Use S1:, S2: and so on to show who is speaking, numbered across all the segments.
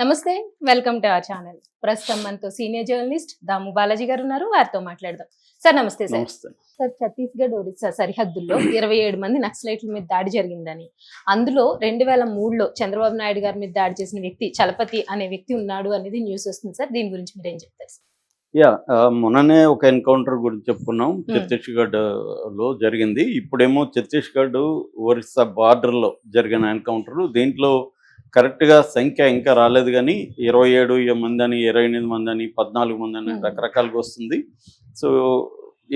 S1: నమస్తే. Welcome to our channel. ప్రస్తుతం మనతో సీనియర్ జర్నలిస్ట్ దాము బాలాజీ గారు ఉన్నారు. వారితో మాట్లాడదాం. సార్ నమస్తే సార్.
S2: నమస్తే.
S1: సార్ ఛత్తీస్గఢ్, ఒరిస్సా సరిహద్దుల్లో 27 మంది నక్సలైట్ల మీద దాడి జరిగిందని, అందులో 2003లో చంద్రబాబు నాయుడు గారి మీద దాడి చేసిన వ్యక్తి చలపతి అనే వ్యక్తి ఉన్నాడు అనేది న్యూస్ వస్తుంది సార్. దీని గురించి మీరు ఏం చెప్తారు సార్?
S2: మొన్ననే ఒక ఎన్కౌంటర్ గురించి చెప్పుకున్నాం. ఛత్తీస్గఢ్ లో జరిగింది. ఇప్పుడేమో ఛత్తీస్గఢ్ ఒరిస్సా బార్డర్ లో జరిగిన ఎన్కౌంటర్. దీంట్లో కరెక్ట్ గా సంఖ్య ఇంకా రాలేదు, కానీ 27 మంది అని, 28 మంది అని, 14 మంది అని రకరకాలుగా వస్తుంది. సో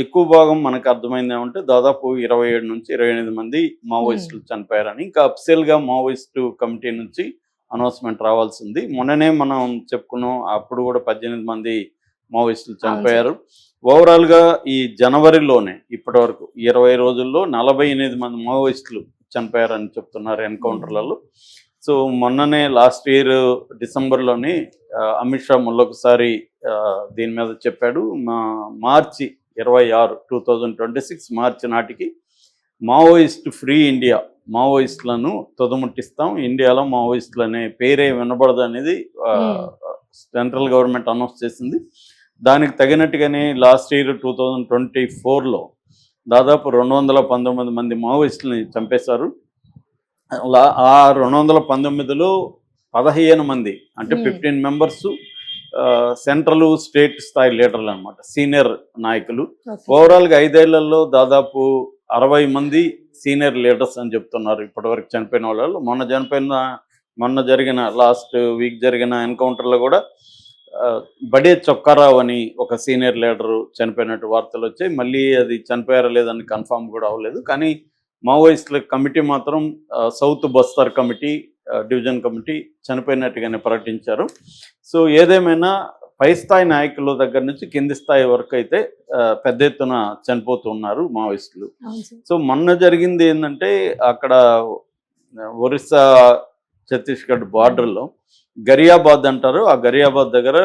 S2: ఎక్కువ భాగం మనకు అర్థమైంది ఏమంటే దాదాపు 27 నుంచి 28 మంది మావోయిస్టులు చనిపోయారని. ఇంకా అఫిషియల్ గా మావోయిస్టు కమిటీ నుంచి అనౌన్స్మెంట్ రావాల్సింది. మొన్ననే మనం చెప్పుకున్నాం, అప్పుడు కూడా 18 మంది మావోయిస్టులు చనిపోయారు. ఓవరాల్ గా ఈ జనవరిలోనే ఇప్పటి వరకు 20 రోజుల్లో 48 మంది మావోయిస్టులు చనిపోయారని చెప్తున్నారు ఎన్కౌంటర్లలో. సో మొన్ననే లాస్ట్ ఇయర్ డిసెంబర్లోని అమిత్ షా మళ్ళొకసారి దీని మీద చెప్పాడు. మార్చి 26, 2026 మార్చి నాటికి మావోయిస్ట్ ఫ్రీ ఇండియా, మావోయిస్టులను తుదముట్టిస్తాం, ఇండియాలో మావోయిస్టులు అనే పేరే వినబడదు అనేది సెంట్రల్ గవర్నమెంట్ అనౌన్స్ చేసింది. దానికి తగినట్టుగానే లాస్ట్ ఇయర్ 2024లో దాదాపు 219 మంది మావోయిస్టులని చంపేశారు. ఆ 219లో 15 మంది అంటే 15 మెంబర్స్ సెంట్రల్ స్టేట్ స్థాయి లీడర్లు అనమాట, సీనియర్ నాయకులు. ఓవరాల్గా 5 ఏళ్లలో దాదాపు 60 మంది సీనియర్ లీడర్స్ అని చెప్తున్నారు ఇప్పటివరకు చనిపోయిన వాళ్ళు. మొన్న జరిగిన లాస్ట్ వీక్ జరిగిన ఎన్కౌంటర్లో కూడా బడే చొక్కారావు అని ఒక సీనియర్ లీడరు చనిపోయినట్టు వార్తలు వచ్చాయి. మళ్ళీ అది చనిపోయారా లేదని కన్ఫామ్ కూడా అవ్వలేదు. కానీ మావోయిస్టుల కమిటీ మాత్రం south Bastar committee, division committee చనిపోయినట్టుగానే ప్రకటించారు. సో ఏదేమైనా పై స్థాయి నాయకుల దగ్గర నుంచి కింది స్థాయి వరకు అయితే పెద్ద ఎత్తున చనిపోతున్నారు మావోయిస్టులు. సో మొన్న జరిగింది ఏంటంటే, అక్కడ ఒరిస్సా ఛత్తీస్గఢ్ బార్డర్లో గరియాబాద్ అంటారు, ఆ గరియాబాద్ దగ్గర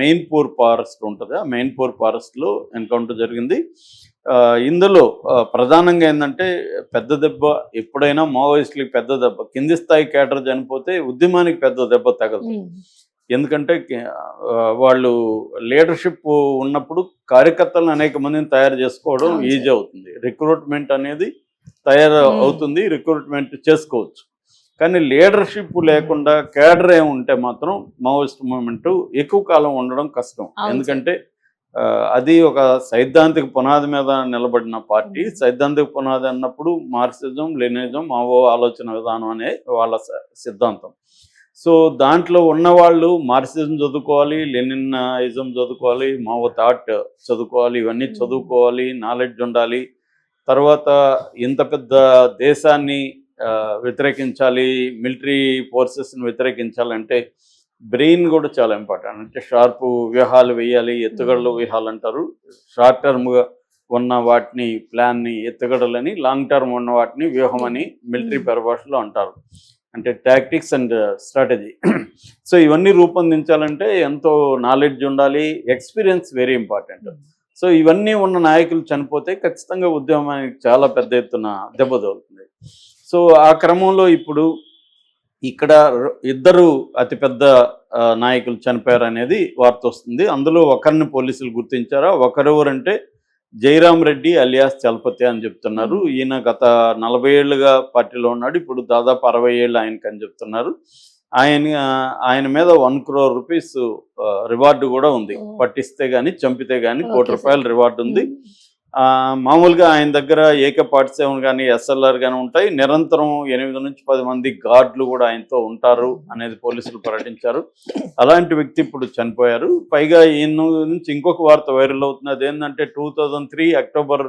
S2: మెయిన్పూర్ ఫారెస్ట్ ఉంటుంది. ఆ మెయిన్పూర్ ఫారెస్ట్లో ఎన్కౌంటర్ జరిగింది. ఇందులో ప్రధానంగా ఏంటంటే, పెద్ద దెబ్బ ఎప్పుడైనా మావోయిస్టులకి పెద్ద దెబ్బ, కింది స్థాయి కేడర్ చనిపోతే ఉద్యమానికి పెద్ద దెబ్బ తగదు. ఎందుకంటే వాళ్ళు లీడర్షిప్ ఉన్నప్పుడు కార్యకర్తలను అనేక మందిని తయారు చేసుకోవడం ఈజీ అవుతుంది, రిక్రూట్మెంట్ అనేది తయారు అవుతుంది, రిక్రూట్మెంట్ చేసుకోవచ్చు. కానీ లీడర్షిప్ లేకుండా కేడర్ ఉంటే మాత్రం మావోయిస్ట్ మూవ్మెంట్ ఎక్కువ కాలం ఉండడం కష్టం. ఎందుకంటే అది ఒక సైద్ధాంతిక పునాది మీద నిలబడిన పార్టీ. సైద్ధాంతిక పునాది అన్నప్పుడు మార్క్సిజం, లెనినిజం, మావో ఆలోచన విధానం అనే వాళ్ళ సిద్ధాంతం. సో దాంట్లో ఉన్నవాళ్ళు మార్క్సిజం చదువుకోవాలి, లెనినిజం చదువుకోవాలి, మావో థాట్ చదువుకోవాలి, ఇవన్నీ చదువుకోవాలి, నాలెడ్జ్ ఉండాలి. తర్వాత ఇంత పెద్ద దేశాన్ని వ్యతిరేకించాలి, మిలిటరీ ఫోర్సెస్ని వ్యతిరేకించాలంటే బ్రెయిన్ కూడా చాలా ఇంపార్టెంట్. అంటే షార్ప్ వ్యూహాలు వేయాలి, ఎత్తుగడలు వ్యూహాలు అంటారు. షార్ట్ టర్మ్గా ఉన్న వాటిని ప్లాన్ని ఎత్తుగడలని, లాంగ్ టర్మ్ ఉన్న వాటిని వ్యూహం అని మిలిటరీ పరిభాషలో అంటారు, అంటే టాక్టిక్స్ అండ్ స్ట్రాటజీ. సో ఇవన్నీ రూపొందించాలంటే ఎంతో నాలెడ్జ్ ఉండాలి, ఎక్స్పీరియన్స్ వెరీ ఇంపార్టెంట్. సో ఇవన్నీ ఉన్న నాయకులు చనిపోతే ఖచ్చితంగా ఉద్యమానికి చాలా పెద్ద ఎత్తున దెబ్బతగులుతుంది. సో ఆ క్రమంలో ఇప్పుడు ఇక్కడ 2 అతిపెద్ద నాయకులు చనిపోయారు అనేది వార్త వస్తుంది. అందులో ఒకరిని పోలీసులు గుర్తించారా, ఒకరెవరంటే జైరాం రెడ్డి అలియాస్ చలపతి అని చెప్తున్నారు. ఈయన గత 40 ఏళ్ళుగా పార్టీలో ఉన్నాడు. ఇప్పుడు దాదాపు 60 ఏళ్ళు ఆయనకి అని చెప్తున్నారు. ఆయన మీద 1 crore rupees రివార్డు కూడా ఉంది. పట్టిస్తే కానీ చంపితే కానీ ₹1 కోటి రివార్డు ఉంది. మామూలుగా ఆయన దగ్గర AK-47 కానీ SLR కానీ ఉంటాయి. నిరంతరం 8 నుంచి 10 మంది గార్డులు కూడా ఆయనతో ఉంటారు అనేది పోలీసులు ప్రకటించారు. అలాంటి వ్యక్తి ఇప్పుడు చనిపోయారు. పైగా ఈయన నుంచి ఇంకొక వార్త వైరల్ అవుతుంది. అదేంటంటే 2003 అక్టోబర్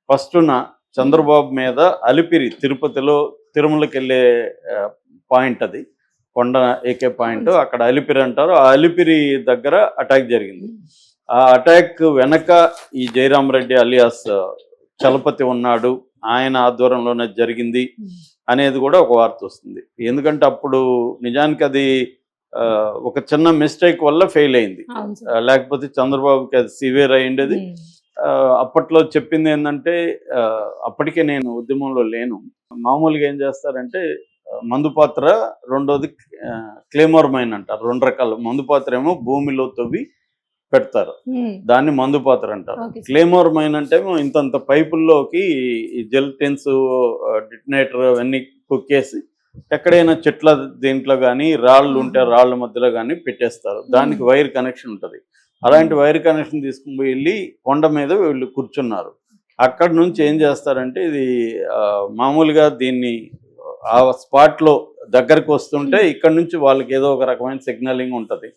S2: 1న చంద్రబాబు మీద అలిపిరి, తిరుపతిలో తిరుమలకి వెళ్ళే పాయింట్, అది కొండ ఎక్కే పాయింట్, అక్కడ అలిపిరి అంటారు. ఆ అలిపిరి దగ్గర అటాక్ జరిగింది. ఆ అటాక్ వెనక ఈ జైరాం రెడ్డి అలియాస్ చలపతి ఉన్నాడు, ఆయన ఆధ్వర్యంలోనే జరిగింది అనేది కూడా ఒక వార్త వస్తుంది. ఎందుకంటే అప్పుడు నిజానికి అది ఒక చిన్న మిస్టేక్ వల్ల ఫెయిల్ అయింది, లేకపోతే చంద్రబాబుకి అది సివియర్ అయ్యిండేది. అప్పట్లో చెప్పింది ఏంటంటే, అప్పటికే నేను ఉద్యమంలో లేను, మామూలుగా ఏం చేస్తారంటే మందు పాత్ర, రెండోది క్లేమోర్ మైన్ అంటారు. 2 రకాలు. మందు పాత్ర ఏమో భూమిలో తవ్వి పెడతారు, దాన్ని మందు పాత్ర అంటారు. క్లేమోర్ మైన్ అంటే ఇంతంత పైపుల్లోకి ఈ జెల్టిన్స్, డిటనేటర్ అవన్నీ కుక్కేసి ఎక్కడైనా చెట్ల దీంట్లో కానీ రాళ్ళు ఉంటే రాళ్ళ మధ్యలో కానీ పెట్టేస్తారు. దానికి వైర్ కనెక్షన్ ఉంటుంది. అలాంటి వైర్ కనెక్షన్ తీసుకుని వెళ్ళి కొండ మీద వీళ్ళు కూర్చున్నారు. అక్కడ నుంచి ఏం చేస్తారంటే ఇది మామూలుగా దీన్ని ఆ స్పాట్లో దగ్గరకు వస్తుంటే ఇక్కడ నుంచి వాళ్ళకి ఏదో ఒక రకమైన సిగ్నలింగ్ ఉంటుంది.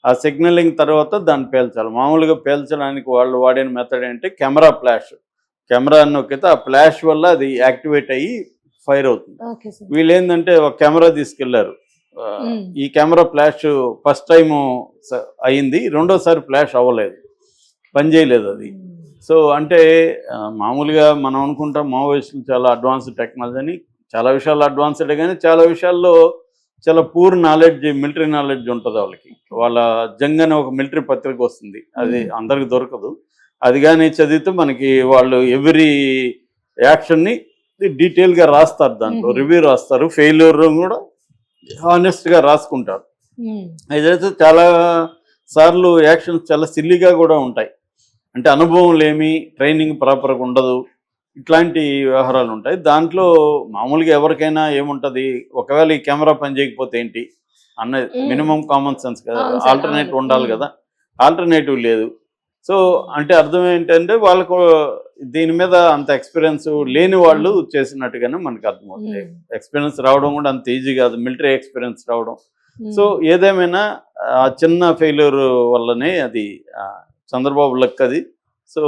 S2: ఆ సిగ్నలింగ్ తర్వాత దాన్ని పేల్చాలి. మామూలుగా పేల్చడానికి వాళ్ళు వాడిన మెథడ్ ఏంటంటే కెమెరా ఫ్లాష్. కెమెరా నొక్కితే ఆ ఫ్లాష్ వల్ల అది యాక్టివేట్ అయ్యి ఫైర్ అవుతుంది. వీళ్ళు ఏంటంటే ఒక కెమెరా తీసుకెళ్లారు. ఈ కెమెరా ఫ్లాష్ ఫస్ట్ టైం అయింది, రెండోసారి ఫ్లాష్ అవ్వలేదు, పనిచేయలేదు అది. సో అంటే మామూలుగా మనం అనుకుంటాం మావోయిస్టులు చాలా అడ్వాన్స్డ్ టెక్నాలజీ అని. చాలా విషయాలు అడ్వాన్స్డే, కానీ చాలా విషయాల్లో చాలా పూర్ నాలెడ్జ్, మిలిటరీ నాలెడ్జ్ ఉంటుంది వాళ్ళకి. వాళ్ళ జంగ్ అనే ఒక మిలిటరీ పత్రిక వస్తుంది, అది అందరికి దొరకదు. అది కానీ చదివితే మనకి వాళ్ళు ఎవ్రీ యాక్షన్ని డీటెయిల్గా రాస్తారు, దాంట్లో రివ్యూ రాస్తారు, ఫెయిల్యూర్ కూడా హానెస్ట్గా రాసుకుంటారు. అయితే చాలా సార్లు యాక్షన్స్ చాలా సిల్లీగా కూడా ఉంటాయి. అంటే అనుభవం లేమి, ట్రైనింగ్ ప్రాపర్గా ఉండదు, ఇట్లాంటి వ్యవహారాలు ఉంటాయి. దాంట్లో మామూలుగా ఎవరికైనా ఏముంటుంది, ఒకవేళ ఈ కెమెరా పని చేయకపోతే ఏంటి అన్నది మినిమం కామన్ సెన్స్ కదా, ఆల్టర్నేటివ్ ఉండాలి కదా. ఆల్టర్నేటివ్ లేదు. సో అంటే అర్థం ఏంటంటే వాళ్ళకు దీని మీద అంత ఎక్స్పీరియన్స్ లేని వాళ్ళు చేసినట్టుగానే మనకు అర్థమవుతుంది. ఎక్స్పీరియన్స్ రావడం కూడా అంత ఈజీ కాదు, మిలిటరీ ఎక్స్పీరియన్స్ రావడం. సో ఏదేమైనా ఆ చిన్న ఫెయిల్యూర్ వల్లనే అది చంద్రబాబు లక్ అది. సో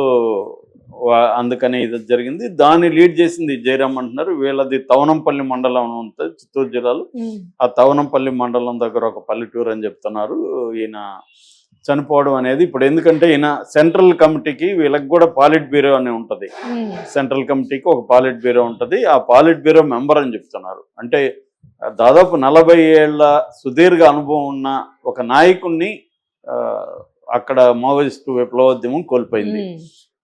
S2: అందుకని ఇది జరిగింది. దాన్ని లీడ్ చేసింది జయరామ్ అంటున్నారు. వీళ్ళది తవనంపల్లి మండలం ఉంటుంది చిత్తూరు జిల్లాలో. ఆ తవనంపల్లి మండలం దగ్గర ఒక పల్లెటూరు అని చెప్తున్నారు. ఈయన చనిపోవడం అనేది ఇప్పుడు ఎందుకంటే ఈయన సెంట్రల్ కమిటీకి, వీళ్ళకి కూడా పాలిట్ బ్యూరో అని ఉంటుంది. సెంట్రల్ కమిటీకి ఒక పాలిట్ బ్యూరో ఉంటుంది. ఆ పాలిట్ బ్యూరో మెంబర్ అని చెప్తున్నారు. అంటే దాదాపు 40 ఏళ్ల సుదీర్ఘ అనుభవం ఉన్న ఒక నాయకుడిని అక్కడ మావోయిస్టు విప్లవోద్యమం కోల్పోయింది.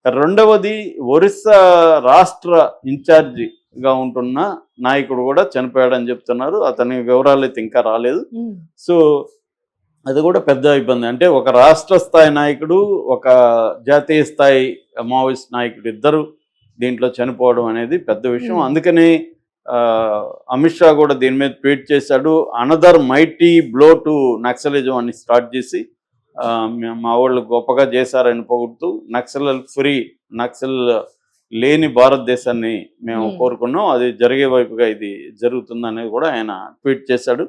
S2: రెండవది ఒరిస్సా రాష్ట్ర ఇన్ఛార్జిగా ఉంటున్న నాయకుడు కూడా చనిపోయాడని చెప్తున్నారు. అతని వివరాలు అయితే ఇంకా రాలేదు. సో అది కూడా పెద్ద ఇబ్బంది. అంటే ఒక రాష్ట్ర స్థాయి నాయకుడు, ఒక జాతీయ స్థాయి మావోయిస్ట్ నాయకుడు ఇద్దరు దీంట్లో చనిపోవడం అనేది పెద్ద విషయం. అందుకని అమిత్ షా కూడా దీని మీద ట్వీట్ చేశాడు. Another mighty blow to naxalism అని స్టార్ట్ చేసి మా వాళ్ళు గొప్పగా చేశారని పొగుడుతూ నక్సల్ ఫ్రీ, నక్సల్ లేని భారతదేశాన్ని మేము కోరుకున్నాం, అది జరిగే వైపుగా ఇది జరుగుతుంది అనేది కూడా ఆయన ట్వీట్ చేశాడు.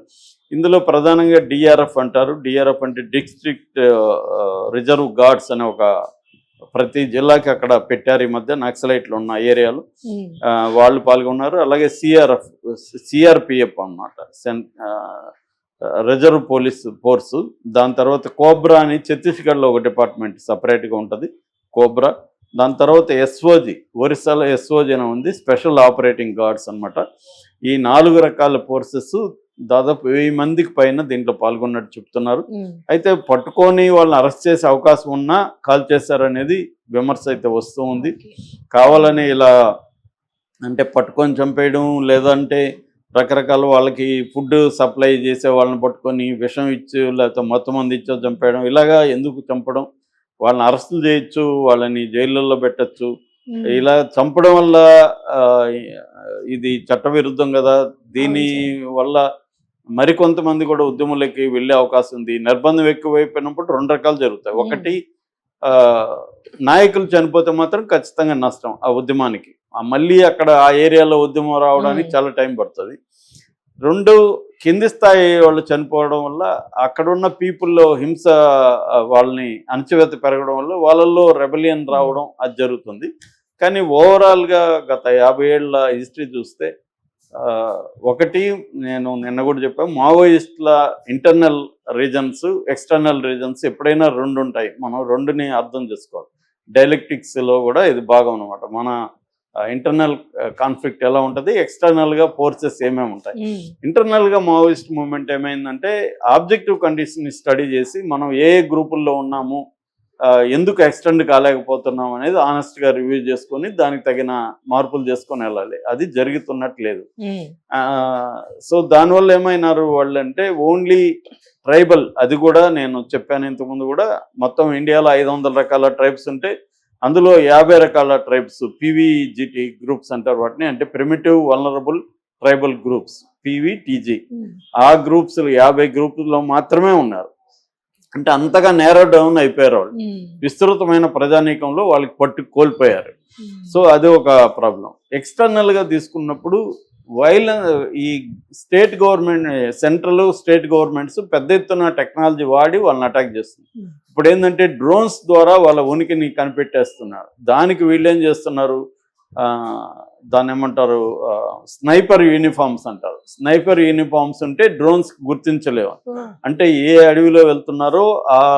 S2: ఇందులో ప్రధానంగా డిఆర్ఎఫ్ అంటారు. డిఆర్ఎఫ్ అంటే డిస్ట్రిక్ట్ రిజర్వ్ గార్డ్స్ అనే ఒక ప్రతి జిల్లాకి అక్కడ పెట్టారు ఈ మధ్య నక్సలైట్లు ఉన్న ఏరియాలో. వాళ్ళు పాల్గొన్నారు. అలాగే సిఆర్పిఎఫ్ అన్నమాట, రిజర్వ్ పోలీస్ ఫోర్సు. దాని తర్వాత కోబ్రా అని ఛత్తీస్గఢ్లో ఒక డిపార్ట్మెంట్ సపరేట్గా ఉంటుంది, కోబ్రా. దాని తర్వాత ఎస్ఓజి, ఒరిస్సాలో ఎస్ఓజి అని ఉంది, స్పెషల్ ఆపరేటింగ్ గార్డ్స్ అనమాట. ఈ 4 రకాల ఫోర్సెస్ దాదాపు 1000 మందికి పైన దీంట్లో పాల్గొన్నట్టు చెప్తున్నారు. అయితే పట్టుకొని వాళ్ళని అరెస్ట్ చేసే అవకాశం ఉన్నా కాల్ చేశారనేది విమర్శ అయితే వస్తూ ఉంది. కావాలని ఇలా అంటే పట్టుకొని చంపేయడం, లేదంటే రకరకాల వాళ్ళకి ఫుడ్ సప్లై చేసే వాళ్ళని పట్టుకొని విషం ఇచ్చు, లేకపోతే మొత్తం మంది ఇచ్చో చంపేయడం, ఇలాగా ఎందుకు చంపడం? వాళ్ళని అరెస్టులు చేయొచ్చు, వాళ్ళని జైళ్ళల్లో పెట్టచ్చు. ఇలా చంపడం వల్ల ఇది చట్టవిరుద్ధం కదా. దీని వల్ల మరికొంతమంది కూడా ఉద్యమంలోకి వెళ్ళే అవకాశం ఉంది. నిర్బంధం ఎక్కువైపోయినప్పుడు 2 రకాలు జరుగుతాయి. ఒకటి, నాయకులు చనిపోతే మాత్రం ఖచ్చితంగా నష్టం ఆ ఉద్యమానికి. మళ్ళీ అక్కడ ఆ ఏరియాలో ఉద్యమం రావడానికి చాలా టైం పడుతుంది. 2, కింది స్థాయి వాళ్ళు చనిపోవడం వల్ల అక్కడున్న పీపుల్లో హింస, వాళ్ళని అణచివేత పెరగడం వల్ల వాళ్ళల్లో రెబలియన్ రావడం అది జరుగుతుంది. కానీ ఓవరాల్గా గత 50 ఏళ్ల హిస్టరీ చూస్తే ఒకటి, నేను నిన్న కూడా చెప్పాను, మావోయిస్టుల ఇంటర్నల్ రీజన్స్, ఎక్స్టర్నల్ రీజన్స్ ఎప్పుడైనా 2 ఉంటాయి. మనం 2ని అర్థం చేసుకోవాలి. డైలెక్టిక్స్లో కూడా ఇది భాగం అనమాట. మన ఇంటర్నల్ కాన్ఫ్లిక్ట్ ఎలా ఉంటుంది, ఎక్స్టర్నల్గా ఫోర్సెస్ ఏమేమి ఉంటాయి. ఇంటర్నల్గా మావోయిస్ట్ మూవ్మెంట్ ఏమైందంటే ఆబ్జెక్టివ్ కండిషన్ని స్టడీ చేసి మనం ఏ గ్రూపుల్లో ఉన్నాము, ఎందుకు ఎక్స్టెండ్ కాలేకపోతున్నాం అనేది ఆనెస్ట్ గా రివ్యూ చేసుకొని దానికి తగిన మార్పులు చేసుకొని వెళ్ళాలి. అది జరుగుతున్నట్లేదు. సో దానివల్ల ఏమైనారు వాళ్ళు అంటే ఓన్లీ ట్రైబల్, అది కూడా నేను చెప్పాను ఇంతకుముందు కూడా, మొత్తం ఇండియాలో 500 రకాల ట్రైబ్స్ ఉంటే అందులో 50 రకాల ట్రైబ్స్ పీవీజీటీ గ్రూప్స్ అంటారు వాటిని, అంటే primitive vulnerable tribal groups, PVTG. ఆ గ్రూప్స్ 50 గ్రూపుల్లో మాత్రమే ఉన్నారు. అంటే అంతగా నేరో డౌన్ అయిపోయారు వాళ్ళు. విస్తృతమైన ప్రజానీకంలో వాళ్ళకి పట్టు కోల్పోయారు. సో అది ఒక ప్రాబ్లం. ఎక్స్టర్నల్ గా తీసుకున్నప్పుడు ఈ state government, central state governments పెద్ద ఎత్తున టెక్నాలజీ వాడి వాళ్ళని అటాక్ చేస్తున్నారు. ఇప్పుడు ఏంటంటే డ్రోన్స్ ద్వారా వాళ్ళ ఉనికిని కనిపెట్టేస్తున్నారు. దానికి వీళ్ళు ఏం చేస్తున్నారు, దాన్ని ఏమంటారు, స్నైపర్ యూనిఫామ్స్ అంటారు. స్నైపర్ యూనిఫామ్స్ ఉంటే డ్రోన్స్ గుర్తించలేవు. అంటే ఏ అడవిలో వెళ్తున్నారో ఆ